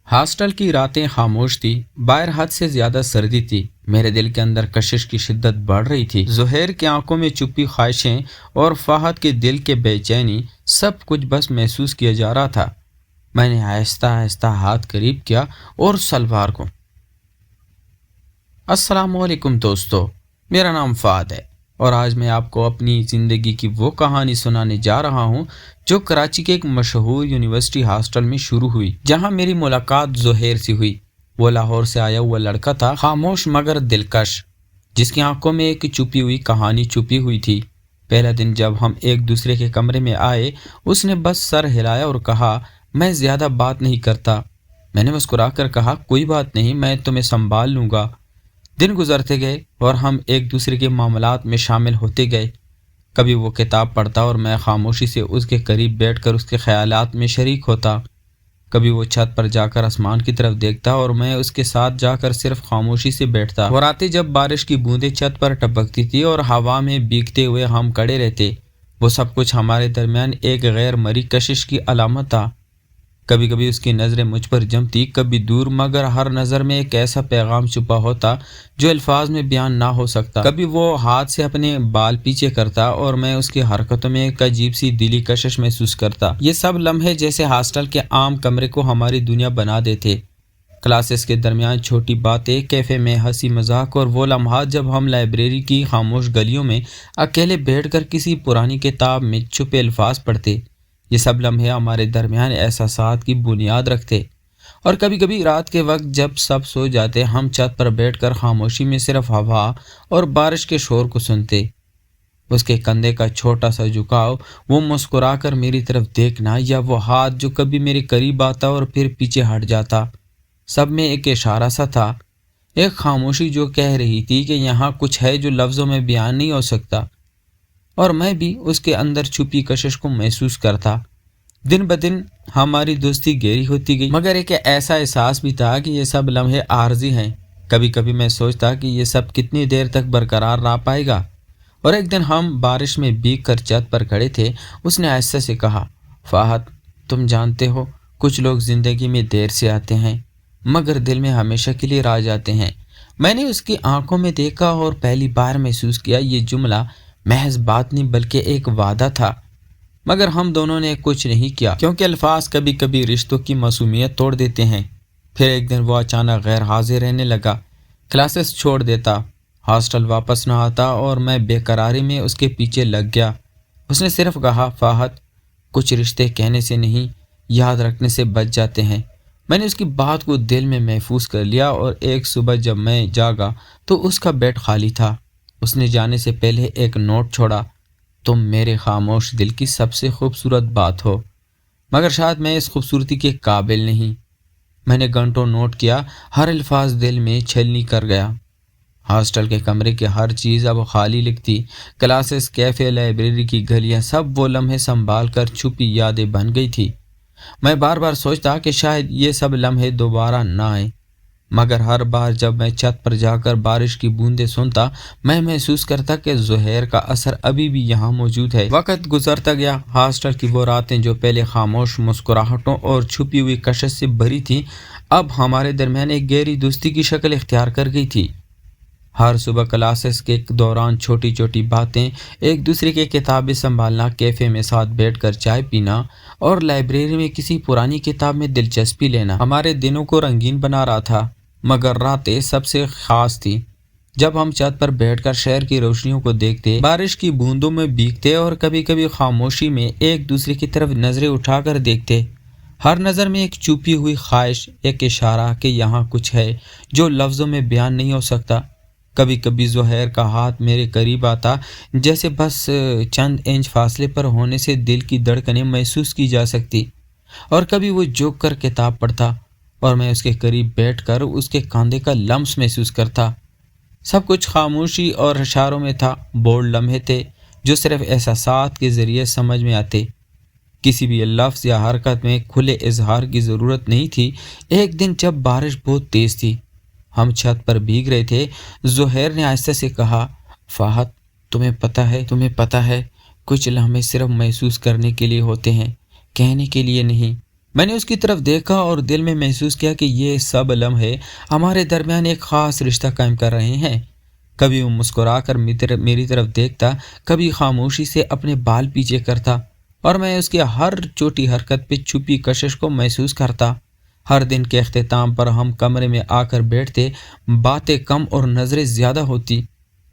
Hostel کی راتیں خاموش تھی، باہر حد سے زیادہ سردی تھی، میرے دل کے اندر کشش کی شدت بڑھ رہی تھی۔ زہیر کی آنکھوں میں چھپی خواہشیں اور فہد کے دل کے بے چینی، سب کچھ بس محسوس کیا جا رہا تھا۔ میں نے آہستہ آہستہ ہاتھ قریب کیا اور سلوار کو۔ السلام علیکم دوستو، میرا نام فہد ہے اور آج میں آپ کو اپنی زندگی کی وہ کہانی سنانے جا رہا ہوں جو کراچی کے ایک مشہور یونیورسٹی ہاسٹل میں شروع ہوئی، جہاں میری ملاقات زہیر سے ہوئی۔ وہ لاہور سے آیا ہوا لڑکا تھا، خاموش مگر دلکش، جس کی آنکھوں میں ایک چھپی ہوئی کہانی چھپی ہوئی تھی۔ پہلا دن جب ہم ایک دوسرے کے کمرے میں آئے، اس نے بس سر ہلایا اور کہا، میں زیادہ بات نہیں کرتا۔ میں نے مسکرا کر کہا، کوئی بات نہیں، میں تمہیں سنبھال لوں گا۔ دن گزرتے گئے اور ہم ایک دوسرے کے معاملات میں شامل ہوتے گئے۔ کبھی وہ کتاب پڑھتا اور میں خاموشی سے اس کے قریب بیٹھ کر اس کے خیالات میں شریک ہوتا۔ کبھی وہ چھت پر جا کر آسمان کی طرف دیکھتا اور میں اس کے ساتھ جا کر صرف خاموشی سے بیٹھتا۔ وہ راتیں جب بارش کی بوندیں چھت پر ٹپکتی تھی اور ہوا میں بھیگتے ہوئے ہم کھڑے رہتے، وہ سب کچھ ہمارے درمیان ایک غیر مرئی کشش کی علامت تھا۔ کبھی کبھی اس کی نظریں مجھ پر جمتی، کبھی دور، مگر ہر نظر میں ایک ایسا پیغام چھپا ہوتا جو الفاظ میں بیان نہ ہو سکتا۔ کبھی وہ ہاتھ سے اپنے بال پیچھے کرتا اور میں اس کی حرکتوں میں ایک عجیب سی دلی کشش محسوس کرتا۔ یہ سب لمحے جیسے ہاسٹل کے عام کمرے کو ہماری دنیا بنا دیتے۔ کلاسز کے درمیان چھوٹی باتیں، کیفے میں ہنسی مذاق، اور وہ لمحات جب ہم لائبریری کی خاموش گلیوں میں اکیلے بیٹھ کر کسی پرانی کتاب میں چھپے الفاظ پڑھتے، یہ سب لمحے ہمارے درمیان احساسات کی بنیاد رکھتے۔ اور کبھی کبھی رات کے وقت جب سب سو جاتے، ہم چھت پر بیٹھ کر خاموشی میں صرف ہوا اور بارش کے شور کو سنتے۔ اس کے کندھے کا چھوٹا سا جھکاؤ، وہ مسکرا کر میری طرف دیکھنا، یا وہ ہاتھ جو کبھی میرے قریب آتا اور پھر پیچھے ہٹ جاتا، سب میں ایک اشارہ سا تھا، ایک خاموشی جو کہہ رہی تھی کہ یہاں کچھ ہے جو لفظوں میں بیان نہیں ہو سکتا۔ اور میں بھی اس کے اندر چھپی کشش کو محسوس کرتا۔ دن بدن ہماری دوستی گہری ہوتی گئی، مگر ایک ایسا احساس بھی تھا کہ یہ سب لمحے عارضی ہیں۔ کبھی کبھی میں سوچتا کہ یہ سب کتنی دیر تک برقرار رہ پائے گا۔ اور ایک دن ہم بارش میں بھیگ کر چھت پر کھڑے تھے، اس نے آہستہ سے کہا، فہد، تم جانتے ہو، کچھ لوگ زندگی میں دیر سے آتے ہیں مگر دل میں ہمیشہ کے لیے رہ جاتے ہیں۔ میں نے اس کی آنکھوں میں دیکھا اور پہلی بار محسوس کیا یہ جملہ محض بات نہیں بلکہ ایک وعدہ تھا، مگر ہم دونوں نے کچھ نہیں کیا، کیونکہ الفاظ کبھی کبھی رشتوں کی معصومیت توڑ دیتے ہیں۔ پھر ایک دن وہ اچانک غیر حاضر رہنے لگا، کلاسز چھوڑ دیتا، ہاسٹل واپس نہ آتا، اور میں بے قراری میں اس کے پیچھے لگ گیا۔ اس نے صرف کہا، فہد، کچھ رشتے کہنے سے نہیں، یاد رکھنے سے بچ جاتے ہیں۔ میں نے اس کی بات کو دل میں محفوظ کر لیا، اور ایک صبح جب میں جاگا تو اس کا بیڈ خالی تھا۔ اس نے جانے سے پہلے ایک نوٹ چھوڑا، تم میرے خاموش دل کی سب سے خوبصورت بات ہو، مگر شاید میں اس خوبصورتی کے قابل نہیں۔ میں نے گھنٹوں نوٹ کیا، ہر الفاظ دل میں چھلنی کر گیا۔ ہاسٹل کے کمرے کی ہر چیز اب خالی لگتی، کلاسز، کیفے، لائبریری کی گلیاں، سب وہ لمحے سنبھال کر چھپی یادیں بن گئی تھی۔ میں بار بار سوچتا کہ شاید یہ سب لمحے دوبارہ نہ آئیں، مگر ہر بار جب میں چھت پر جا کر بارش کی بوندیں سنتا، میں محسوس کرتا کہ زہیر کا اثر ابھی بھی یہاں موجود ہے۔ وقت گزرتا گیا، ہاسٹل کی وہ راتیں جو پہلے خاموش مسکراہٹوں اور چھپی ہوئی کشش سے بھری تھیں، اب ہمارے درمیان ایک گہری دوستی کی شکل اختیار کر گئی تھی۔ ہر صبح کلاسز کے دوران چھوٹی چھوٹی باتیں، ایک دوسرے کی کتابیں سنبھالنا، کیفے میں ساتھ بیٹھ کر چائے پینا، اور لائبریری میں کسی پرانی کتاب میں دلچسپی لینا ہمارے دنوں کو رنگین بنا رہا تھا۔ مگر راتیں سب سے خاص تھی جب ہم چھت پر بیٹھ کر شہر کی روشنیوں کو دیکھتے، بارش کی بوندوں میں بھیگتے، اور کبھی کبھی خاموشی میں ایک دوسرے کی طرف نظریں اٹھا کر دیکھتے۔ ہر نظر میں ایک چھپی ہوئی خواہش، ایک اشارہ کہ یہاں کچھ ہے جو لفظوں میں بیان نہیں ہو سکتا۔ کبھی کبھی زہیر کا ہاتھ میرے قریب آتا، جیسے بس چند انچ فاصلے پر ہونے سے دل کی دھڑکنیں محسوس کی جا سکتی، اور کبھی وہ جھک کر کتاب پڑھتا اور میں اس کے قریب بیٹھ کر اس کے کاندھے کا لمس محسوس کرتا۔ سب کچھ خاموشی اور اشاروں میں تھا، بولڈ لمحے تھے جو صرف احساسات کے ذریعے سمجھ میں آتے، کسی بھی لفظ یا حرکت میں کھلے اظہار کی ضرورت نہیں تھی۔ ایک دن جب بارش بہت تیز تھی، ہم چھت پر بھیگ رہے تھے، زہیر نے آہستہ سے کہا، فہد، تمہیں پتہ ہے کچھ لمحے صرف محسوس کرنے کے لیے ہوتے ہیں، کہنے کے لیے نہیں۔ میں نے اس کی طرف دیکھا اور دل میں محسوس کیا کہ یہ سب لمحے ہمارے درمیان ایک خاص رشتہ قائم کر رہے ہیں۔ کبھی وہ مسکرا کر میری طرف دیکھتا، کبھی خاموشی سے اپنے بال پیچھے کرتا، اور میں اس کی ہر چھوٹی حرکت پہ چھپی کشش کو محسوس کرتا۔ ہر دن کے اختتام پر ہم کمرے میں آ کر بیٹھتے، باتیں کم اور نظریں زیادہ ہوتی۔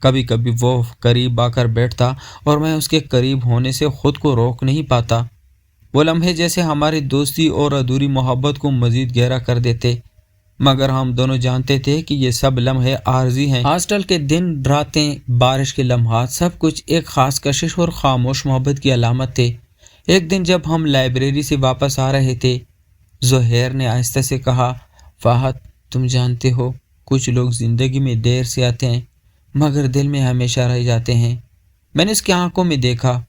کبھی کبھی وہ قریب آ کر بیٹھتا اور میں اس کے قریب ہونے سے خود کو روک نہیں پاتا۔ وہ لمحے جیسے ہماری دوستی اور ادھوری محبت کو مزید گہرا کر دیتے، مگر ہم دونوں جانتے تھے کہ یہ سب لمحے عارضی ہیں۔ ہاسٹل کے دن، راتیں، بارش کے لمحات، سب کچھ ایک خاص کشش اور خاموش محبت کی علامت تھے۔ ایک دن جب ہم لائبریری سے واپس آ رہے تھے، زہیر نے آہستہ سے کہا، فہد، تم جانتے ہو، کچھ لوگ زندگی میں دیر سے آتے ہیں مگر دل میں ہمیشہ رہ جاتے ہیں۔ میں نے اس کی آنکھوں میں دیکھا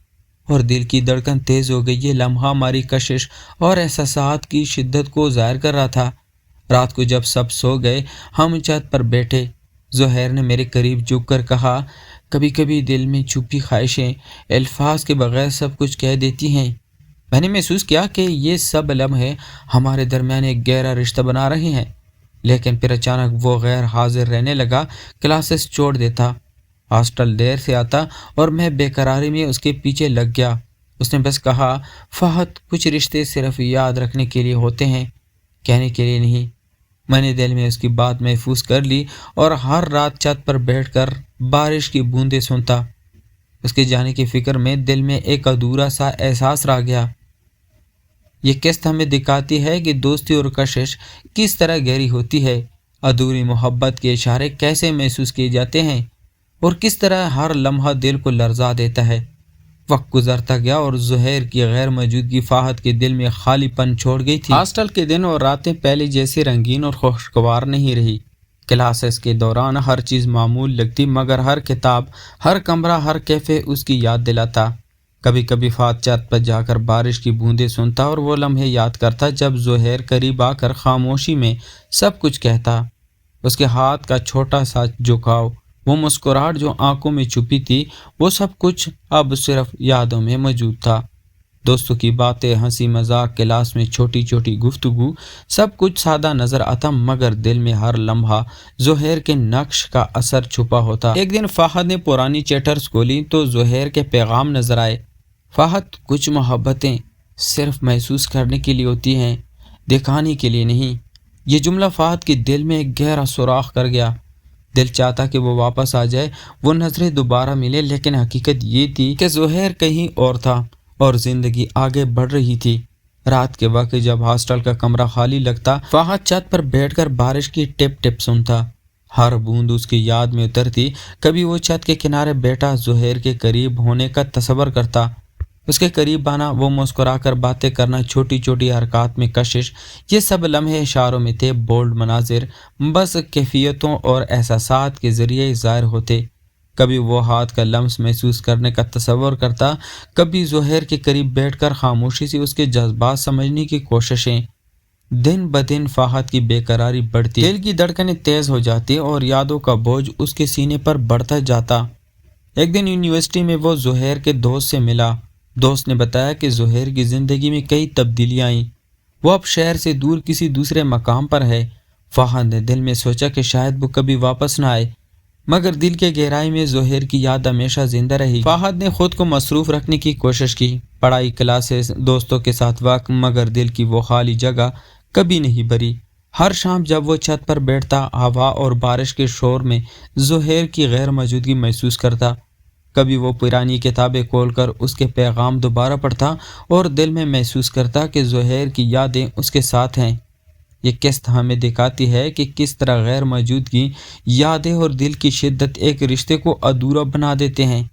اور دل کی دھڑکن تیز ہو گئی۔ یہ لمحہ ہماری کشش اور احساسات کی شدت کو ظاہر کر رہا تھا۔ رات کو جب سب سو گئے، ہم چھت پر بیٹھے۔ زہیر نے میرے قریب جھک کر کہا، کبھی کبھی دل میں چھپی خواہشیں الفاظ کے بغیر سب کچھ کہہ دیتی ہیں۔ میں نے محسوس کیا کہ یہ سب لمحے ہمارے درمیان ایک گہرا رشتہ بنا رہے ہیں، لیکن پھر اچانک وہ غیر حاضر رہنے لگا، کلاسز چھوڑ دیتا، ہاسٹل دیر سے آتا اور میں بے قراری میں اس کے پیچھے لگ گیا۔ اس نے بس کہا، فہد، کچھ رشتے صرف یاد رکھنے کے لیے ہوتے ہیں، کہنے کے لیے نہیں۔ میں نے دل میں اس کی بات محفوظ کر لی اور ہر رات چھت پر بیٹھ کر بارش کی بوندیں سنتا۔ اس کے جانے کی فکر میں دل میں ایک ادھورا سا احساس رہ گیا۔ یہ قسط ہمیں دکھاتی ہے کہ دوستی اور کشش کس طرح گہری ہوتی ہے، ادھوری محبت کے اشارے کیسے محسوس کیے جاتے ہیں، اور کس طرح ہر لمحہ دل کو لرزا دیتا ہے۔ وقت گزرتا گیا اور زہیر کی غیر موجودگی فہد کے دل میں خالی پن چھوڑ گئی تھی۔ ہاسٹل کے دن اور راتیں پہلے جیسی رنگین اور خوشگوار نہیں رہی۔ کلاسز کے دوران ہر چیز معمول لگتی، مگر ہر کتاب، ہر کمرہ، ہر کیفے اس کی یاد دلاتا۔ کبھی کبھی فہد چھت پر جا کر بارش کی بوندیں سنتا اور وہ لمحے یاد کرتا جب زہیر قریب آ کر خاموشی میں سب کچھ کہتا۔ اس کے ہاتھ کا چھوٹا سا جھکاؤ، وہ مسکراہٹ جو آنکھوں میں چھپی تھی، وہ سب کچھ اب صرف یادوں میں موجود تھا۔ دوستوں کی باتیں، ہنسی مذاق، کلاس میں چھوٹی چھوٹی گفتگو، سب کچھ سادہ نظر آتا، مگر دل میں ہر لمحہ زہیر کے نقش کا اثر چھپا ہوتا۔ ایک دن فہد نے پرانی چیٹرز کھولی تو زہیر کے پیغام نظر آئے، فہد، کچھ محبتیں صرف محسوس کرنے کے لیے ہوتی ہیں، دکھانے کے لیے نہیں۔ یہ جملہ فہد کے دل میں ایک گہرا سوراخ کر گیا۔ دل چاہتا کہ وہ واپس آ جائے، وہ نظریں دوبارہ ملے، لیکن حقیقت یہ تھی کہ زہیر کہیں اور تھا اور زندگی آگے بڑھ رہی تھی۔ رات کے وقت جب ہاسٹل کا کمرہ خالی لگتا، فہد چھت پر بیٹھ کر بارش کی ٹپ ٹپ سنتا۔ ہر بوند اس کی یاد میں اترتی۔ کبھی وہ چھت کے کنارے بیٹھا زہیر کے قریب ہونے کا تصور کرتا، اس کے قریب آنا، وہ مسکرا کر باتیں کرنا، چھوٹی چھوٹی حرکات میں کشش۔ یہ سب لمحے اشاروں میں تھے، بولڈ مناظر بس کیفیتوں اور احساسات کے ذریعے ظاہر ہوتے۔ کبھی وہ ہاتھ کا لمس محسوس کرنے کا تصور کرتا، کبھی زہیر کے قریب بیٹھ کر خاموشی سے اس کے جذبات سمجھنے کی کوششیں۔ دن بدن فہد کی بے قراری بڑھتی، دل کی دھڑکنیں تیز ہو جاتی اور یادوں کا بوجھ اس کے سینے پر بڑھتا جاتا۔ ایک دن یونیورسٹی میں وہ زہیر کے دوست سے ملا۔ دوست نے بتایا کہ زہیر کی زندگی میں کئی تبدیلیاں آئیں، وہ اب شہر سے دور کسی دوسرے مقام پر ہے۔ فہد نے دل میں سوچا کہ شاید وہ کبھی واپس نہ آئے، مگر دل کے گہرائی میں زہیر کی یاد ہمیشہ زندہ رہی۔ فہد نے خود کو مصروف رکھنے کی کوشش کی، پڑھائی، کلاسز، دوستوں کے ساتھ وقت، مگر دل کی وہ خالی جگہ کبھی نہیں بھری۔ ہر شام جب وہ چھت پر بیٹھتا، ہوا اور بارش کے شور میں زہیر کی غیر موجودگی محسوس کرتا۔ کبھی وہ پرانی کتابیں کھول کر اس کے پیغام دوبارہ پڑھتا اور دل میں محسوس کرتا کہ زہیر کی یادیں اس کے ساتھ ہیں۔ یہ قسط ہمیں دکھاتی ہے کہ کس طرح غیر موجودگی، یادیں اور دل کی شدت ایک رشتے کو ادھورا بنا دیتے ہیں۔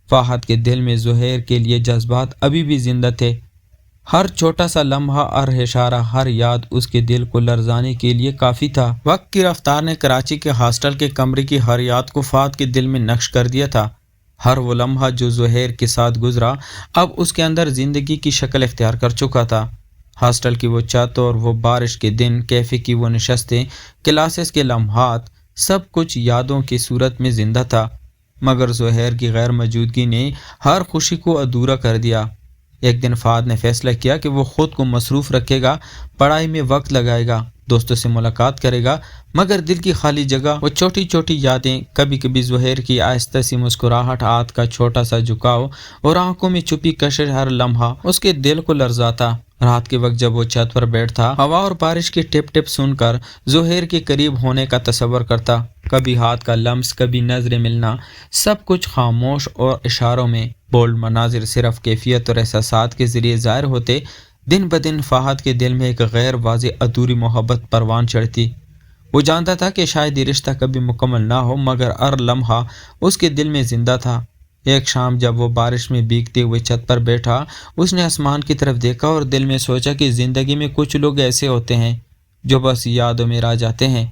فہد کے دل میں زہیر کے لیے جذبات ابھی بھی زندہ تھے۔ ہر چھوٹا سا لمحہ، ہر اشارہ، ہر یاد اس کے دل کو لرزانے کے لیے کافی تھا۔ وقت کی رفتار نے کراچی کے ہاسٹل کے کمرے کی ہر یاد کو فہد کے دل میں نقش کر دیا تھا۔ ہر وہ لمحہ جو زہیر کے ساتھ گزرا اب اس کے اندر زندگی کی شکل اختیار کر چکا تھا۔ ہاسٹل کی وہ چھت اور وہ بارش کے دن، کیفے کی وہ نشستیں، کلاسز کے لمحات، سب کچھ یادوں کی صورت میں زندہ تھا، مگر زہیر کی غیر موجودگی نے ہر خوشی کو ادھورا کر دیا۔ ایک دن فہد نے فیصلہ کیا کہ وہ خود کو مصروف رکھے گا، پڑھائی میں وقت لگائے گا، دوستوں سے ملاقات کرے گا، مگر دل کی خالی جگہ، وہ چھوٹی چھوٹی یادیں، کبھی کبھی زہیر کی آہستہ سی مسکراہٹ، ہاتھ کا چھوٹا سا جھکاؤ اور آنکھوں میں چھپی کشش، ہر لمحہ اس کے دل کو لرزاتا۔ رات کے وقت جب وہ چھت پر بیٹھتا، ہوا اور بارش کی ٹپ ٹپ سن کر زہیر کے قریب ہونے کا تصور کرتا، کبھی ہاتھ کا لمس، کبھی نظریں ملنا، سب کچھ خاموش اور اشاروں میں۔ بولڈ مناظر صرف کیفیت اور احساسات کے ذریعے ظاہر ہوتے۔ دن بدن فہد کے دل میں ایک غیر واضح ادھوری محبت پروان چڑھتی۔ وہ جانتا تھا کہ شاید یہ رشتہ کبھی مکمل نہ ہو، مگر ہر لمحہ اس کے دل میں زندہ تھا۔ ایک شام جب وہ بارش میں بھیگتے ہوئے چھت پر بیٹھا، اس نے آسمان کی طرف دیکھا اور دل میں سوچا کہ زندگی میں کچھ لوگ ایسے ہوتے ہیں جو بس یادوں میں رہ جاتے ہیں۔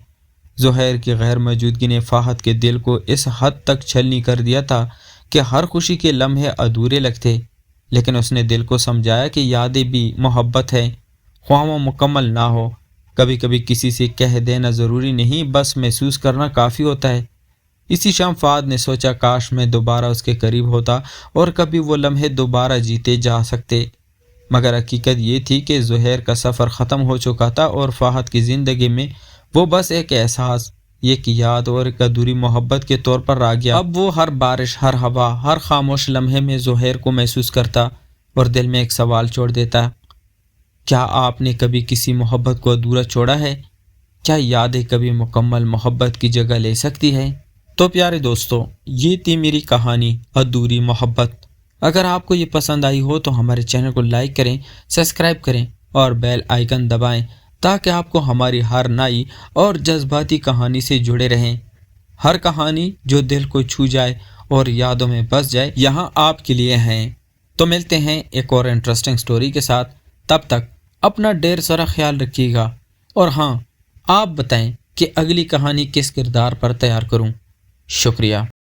زہیر کی غیر موجودگی نے فہد کے دل کو اس حد تک چھلنی کر دیا تھا کہ ہر خوشی کے لمحے ادھورے لگتے، لیکن اس نے دل کو سمجھایا کہ یادیں بھی محبت ہے، خواہ وہ مکمل نہ ہو۔ کبھی کبھی کسی سے کہہ دینا ضروری نہیں، بس محسوس کرنا کافی ہوتا ہے۔ اسی شام فہد نے سوچا کاش میں دوبارہ اس کے قریب ہوتا اور کبھی وہ لمحے دوبارہ جیتے جا سکتے، مگر حقیقت یہ تھی کہ زہیر کا سفر ختم ہو چکا تھا اور فہد کی زندگی میں وہ بس ایک احساس، ایک یاد اور ایک ادھوری محبت کے طور پر رہ گیا۔ اب وہ ہر بارش، ہر ہوا، ہر خاموش لمحے میں زہیر کو محسوس کرتا اور دل میں ایک سوال چھوڑ دیتا، کیا آپ نے کبھی کسی محبت کو ادھورا چھوڑا ہے؟ کیا یادیں کبھی مکمل محبت کی جگہ لے سکتی ہے؟ تو پیارے دوستو، یہ تھی میری کہانی ادھوری محبت۔ اگر آپ کو یہ پسند آئی ہو تو ہمارے چینل کو لائک کریں، سبسکرائب کریں اور بیل آئیکن دبائیں تاکہ آپ کو ہماری ہر نئی اور جذباتی کہانی سے جڑے رہیں۔ ہر کہانی جو دل کو چھو جائے اور یادوں میں بس جائے یہاں آپ کے لیے ہیں۔ تو ملتے ہیں ایک اور انٹرسٹنگ سٹوری کے ساتھ، تب تک اپنا ڈھیر سارا خیال رکھیے گا، اور ہاں، آپ بتائیں کہ اگلی کہانی کس کردار پر تیار کروں۔ شکریہ۔